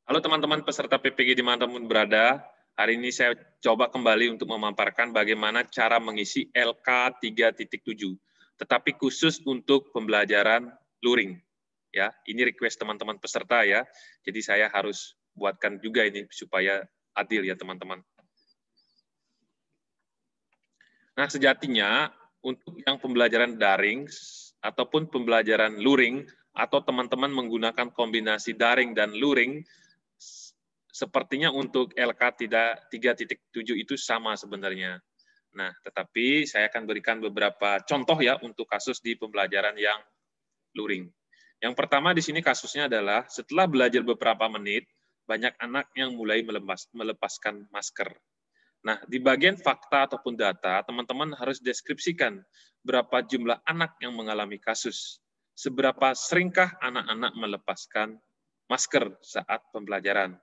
Halo teman-teman peserta PPG dimanapun berada, hari ini saya coba kembali untuk memaparkan bagaimana cara mengisi LK 3.7, tetapi khusus untuk pembelajaran luring. Ya, ini request teman-teman peserta ya, jadi saya harus buatkan juga ini supaya adil ya teman-teman. Nah, sejatinya untuk yang pembelajaran daring ataupun pembelajaran luring, atau teman-teman menggunakan kombinasi daring dan luring, sepertinya untuk LK 3.7 itu sama sebenarnya. Nah, tetapi saya akan berikan beberapa contoh ya untuk kasus di pembelajaran yang luring. Yang pertama di sini kasusnya adalah setelah belajar beberapa menit, banyak anak yang mulai melepaskan masker. Nah, di bagian fakta ataupun data, teman-teman harus deskripsikan berapa jumlah anak yang mengalami kasus. Seberapa seringkah anak-anak melepaskan masker saat pembelajaran.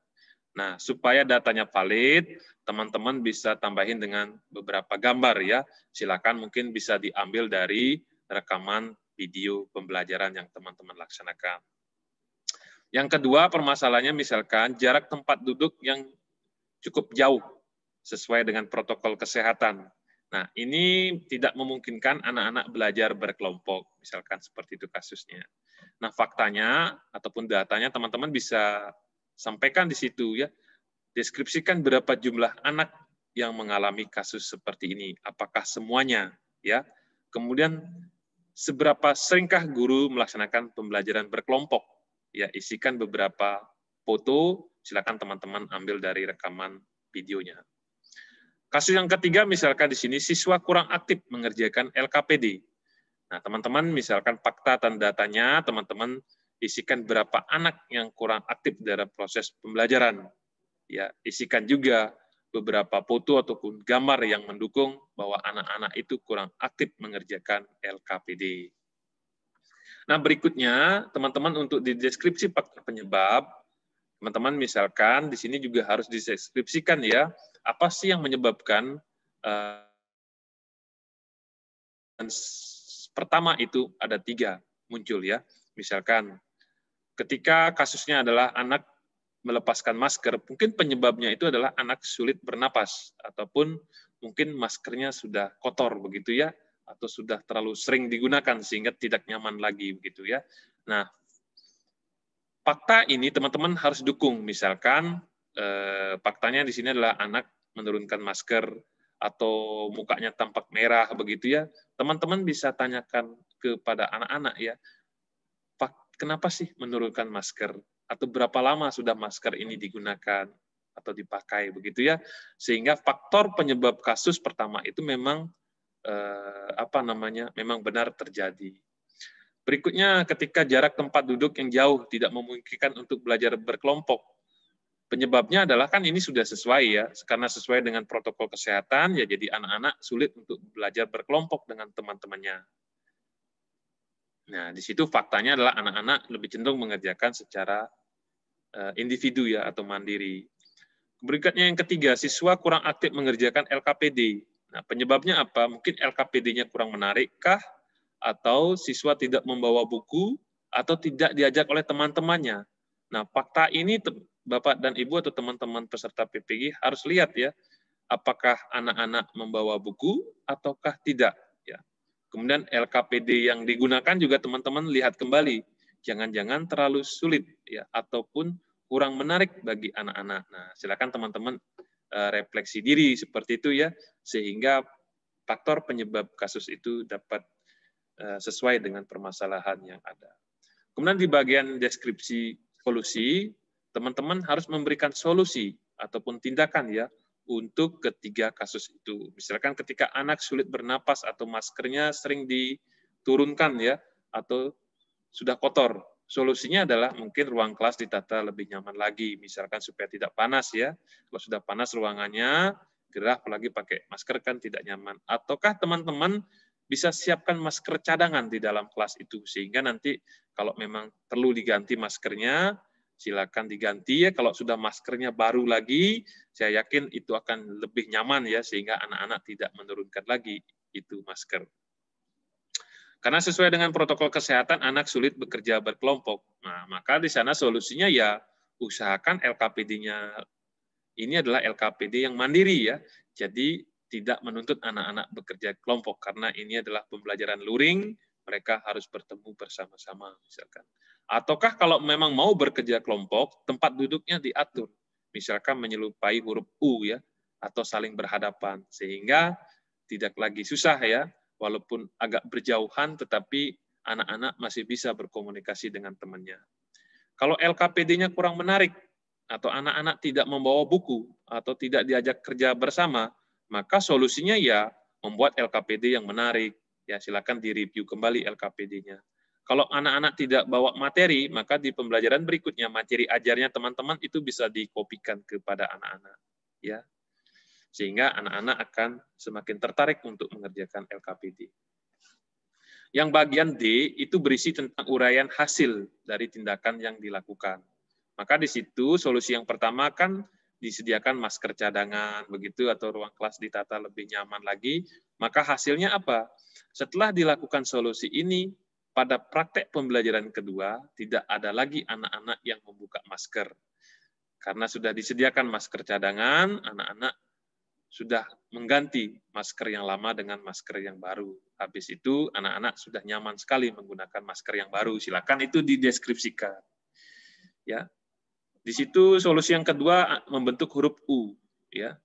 Nah, supaya datanya valid, teman-teman bisa tambahin dengan beberapa gambar ya. Silakan mungkin bisa diambil dari rekaman video pembelajaran yang teman-teman laksanakan. Yang kedua, permasalahannya misalkan jarak tempat duduk yang cukup jauh sesuai dengan protokol kesehatan. Nah, ini tidak memungkinkan anak-anak belajar berkelompok, misalkan seperti itu kasusnya. Nah, faktanya ataupun datanya teman-teman bisa sampaikan di situ ya. Deskripsikan berapa jumlah anak yang mengalami kasus seperti ini. Apakah semuanya ya? Kemudian seberapa seringkah guru melaksanakan pembelajaran berkelompok? Ya, isikan beberapa foto, silakan teman-teman ambil dari rekaman videonya. Kasus yang ketiga misalkan di sini siswa kurang aktif mengerjakan LKPD. Nah, teman-teman misalkan fakta dan datanya, teman-teman isikan berapa anak yang kurang aktif dalam proses pembelajaran. Ya, isikan juga beberapa foto ataupun gambar yang mendukung bahwa anak-anak itu kurang aktif mengerjakan LKPD. Nah, berikutnya, teman-teman untuk di deskripsi faktor penyebab, teman-teman misalkan di sini juga harus dideskripsikan ya, apa sih yang menyebabkan pertama itu ada 3 muncul ya. Misalkan ketika kasusnya adalah anak melepaskan masker, mungkin penyebabnya itu adalah anak sulit bernapas, ataupun mungkin maskernya sudah kotor begitu ya, atau sudah terlalu sering digunakan sehingga tidak nyaman lagi begitu ya. Nah, fakta ini teman-teman harus dukung, misalkan faktanya di sini adalah anak menurunkan masker atau mukanya tampak merah begitu ya, teman-teman bisa tanyakan kepada anak-anak ya, kenapa sih menurunkan masker? Atau berapa lama sudah masker ini digunakan atau dipakai begitu ya, sehingga faktor penyebab kasus pertama itu memang memang benar terjadi. Berikutnya, ketika jarak tempat duduk yang jauh tidak memungkinkan untuk belajar berkelompok, penyebabnya adalah kan ini sudah sesuai ya, karena sesuai dengan protokol kesehatan ya, jadi anak-anak sulit untuk belajar berkelompok dengan teman-temannya. Nah, di situ faktanya adalah anak-anak lebih cenderung mengerjakan secara individu ya atau mandiri. Berikutnya yang ketiga, siswa kurang aktif mengerjakan LKPD. Nah, penyebabnya apa? Mungkin LKPD-nya kurang menarik kah? Atau siswa tidak membawa buku atau tidak diajak oleh teman-temannya. Nah, fakta ini Bapak dan Ibu atau teman-teman peserta PPG harus lihat ya, apakah anak-anak membawa buku ataukah tidak. Ya. Kemudian LKPD yang digunakan juga teman-teman lihat kembali, jangan-jangan terlalu sulit ya ataupun kurang menarik bagi anak-anak. Nah, silakan teman-teman refleksi diri seperti itu ya, sehingga faktor penyebab kasus itu dapat sesuai dengan permasalahan yang ada. Kemudian di bagian deskripsi solusi, teman-teman harus memberikan solusi ataupun tindakan ya untuk ketiga kasus itu. Misalkan ketika anak sulit bernapas atau maskernya sering diturunkan ya, atau sudah kotor. Solusinya adalah mungkin ruang kelas ditata lebih nyaman lagi, misalkan supaya tidak panas ya. Kalau sudah panas ruangannya, gerah apalagi pakai masker kan tidak nyaman. Ataukah teman-teman bisa siapkan masker cadangan di dalam kelas itu, sehingga nanti kalau memang perlu diganti maskernya, silakan diganti ya. Kalau sudah maskernya baru lagi, saya yakin itu akan lebih nyaman ya, sehingga anak-anak tidak menurunkan lagi itu masker. Karena sesuai dengan protokol kesehatan, anak sulit bekerja berkelompok. Nah, maka di sana solusinya ya usahakan LKPD-nya ini adalah LKPD yang mandiri ya. Jadi tidak menuntut anak-anak bekerja kelompok karena ini adalah pembelajaran luring, mereka harus bertemu bersama-sama misalkan. Ataukah kalau memang mau bekerja kelompok, tempat duduknya diatur. Misalkan menyerupai huruf U ya, atau saling berhadapan sehingga tidak lagi susah ya, walaupun agak berjauhan tetapi anak-anak masih bisa berkomunikasi dengan temannya. Kalau LKPD-nya kurang menarik atau anak-anak tidak membawa buku atau tidak diajak kerja bersama, maka solusinya ya membuat LKPD yang menarik. Ya, silakan direview kembali LKPD-nya. Kalau anak-anak tidak bawa materi, maka di pembelajaran berikutnya materi ajarnya teman-teman itu bisa dikopikan kepada anak-anak, ya. Sehingga anak-anak akan semakin tertarik untuk mengerjakan LKPD. Yang bagian D itu berisi tentang uraian hasil dari tindakan yang dilakukan. Maka di situ solusi yang pertama kan disediakan masker cadangan, begitu, atau ruang kelas ditata lebih nyaman lagi, maka hasilnya apa? Setelah dilakukan solusi ini, pada praktek pembelajaran kedua, tidak ada lagi anak-anak yang membuka masker. Karena sudah disediakan masker cadangan, anak-anak sudah mengganti masker yang lama dengan masker yang baru. Habis itu, anak-anak sudah nyaman sekali menggunakan masker yang baru. Silakan itu dideskripsikan. Ya, di situ solusi yang kedua membentuk huruf U, ya,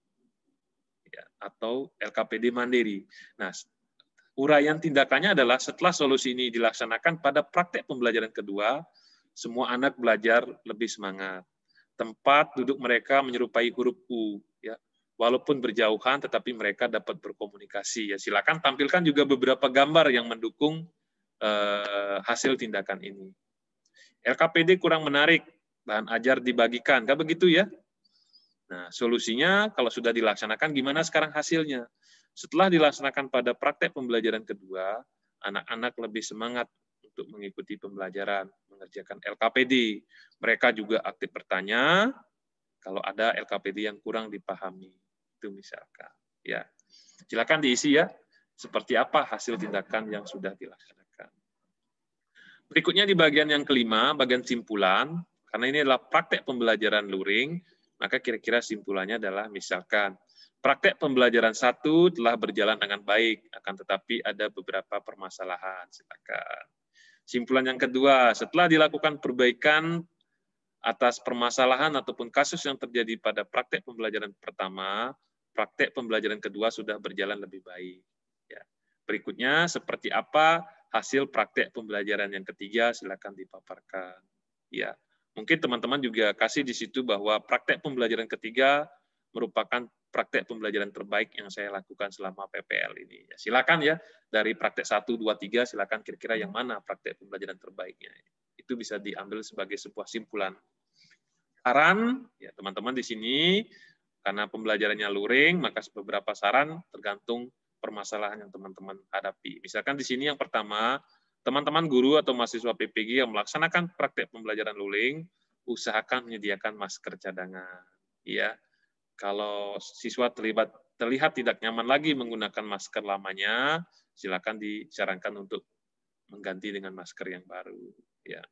atau LKPD mandiri. Nah, uraian tindakannya adalah setelah solusi ini dilaksanakan pada praktek pembelajaran kedua, semua anak belajar lebih semangat. Tempat duduk mereka menyerupai huruf U, ya. Walaupun berjauhan, tetapi mereka dapat berkomunikasi. Ya, silakan tampilkan juga beberapa gambar yang mendukung hasil tindakan ini. LKPD kurang menarik. Bahan ajar dibagikan, kan begitu ya? Nah, solusinya kalau sudah dilaksanakan, gimana sekarang hasilnya? Setelah dilaksanakan pada praktek pembelajaran kedua, anak-anak lebih semangat untuk mengikuti pembelajaran, mengerjakan LKPD. Mereka juga aktif bertanya, kalau ada LKPD yang kurang dipahami. Itu misalkan. Ya, silakan diisi ya, seperti apa hasil tindakan yang sudah dilaksanakan. Berikutnya di bagian yang kelima, bagian simpulan. Karena ini adalah praktek pembelajaran luring, maka kira-kira simpulannya adalah misalkan, praktek pembelajaran 1 telah berjalan dengan baik, akan tetapi ada beberapa permasalahan. Silakan. Simpulan yang kedua, setelah dilakukan perbaikan atas permasalahan ataupun kasus yang terjadi pada praktek pembelajaran pertama, praktek pembelajaran kedua sudah berjalan lebih baik. Ya. Berikutnya, seperti apa hasil praktek pembelajaran yang ketiga, silakan dipaparkan. Ya. Mungkin teman-teman juga kasih di situ bahwa praktek pembelajaran ketiga merupakan praktek pembelajaran terbaik yang saya lakukan selama PPL ini. Ya, silakan ya, dari praktek 1, 2, 3, silakan kira-kira yang mana praktek pembelajaran terbaiknya. Itu bisa diambil sebagai sebuah simpulan. Saran, ya teman-teman di sini, karena pembelajarannya luring, maka beberapa saran tergantung permasalahan yang teman-teman hadapi. Misalkan di sini yang pertama, teman-teman guru atau mahasiswa PPG yang melaksanakan praktek pembelajaran luring, usahakan menyediakan masker cadangan. Ya, kalau siswa terlihat tidak nyaman lagi menggunakan masker lamanya, silakan disarankan untuk mengganti dengan masker yang baru. Ya.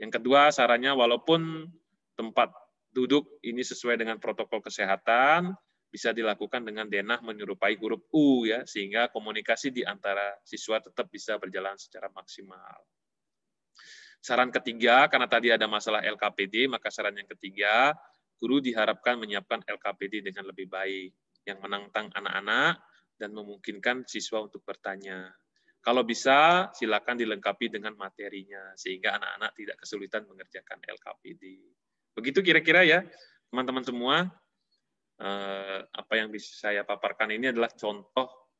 Yang kedua, sarannya walaupun tempat duduk ini sesuai dengan protokol kesehatan, bisa dilakukan dengan denah menyerupai huruf U, ya, sehingga komunikasi di antara siswa tetap bisa berjalan secara maksimal. Saran ketiga, karena tadi ada masalah LKPD, maka saran yang ketiga, guru diharapkan menyiapkan LKPD dengan lebih baik, yang menantang anak-anak dan memungkinkan siswa untuk bertanya. Kalau bisa, silakan dilengkapi dengan materinya, sehingga anak-anak tidak kesulitan mengerjakan LKPD. Begitu kira-kira ya, teman-teman semua. Apa yang bisa saya paparkan ini adalah contoh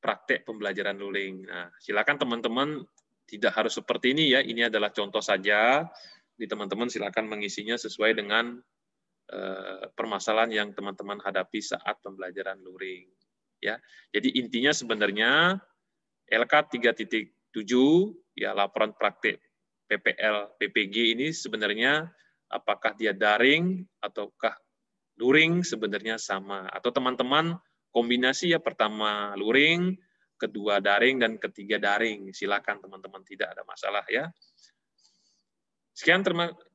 praktek pembelajaran luring. Nah, silakan teman-teman tidak harus seperti ini ya. Ini adalah contoh saja. Di teman-teman silakan mengisinya sesuai dengan permasalahan yang teman-teman hadapi saat pembelajaran luring. Ya, jadi intinya sebenarnya LK 3.7 ya, laporan praktek PPL PPG ini sebenarnya apakah dia daring ataukah luring sebenarnya sama, atau teman-teman kombinasi ya, pertama luring, kedua daring, dan ketiga daring. Silakan teman-teman, tidak ada masalah ya. Sekian,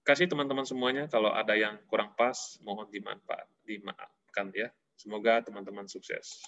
kasih teman-teman semuanya. Kalau ada yang kurang pas, mohon dimaafkan ya. Semoga teman-teman sukses.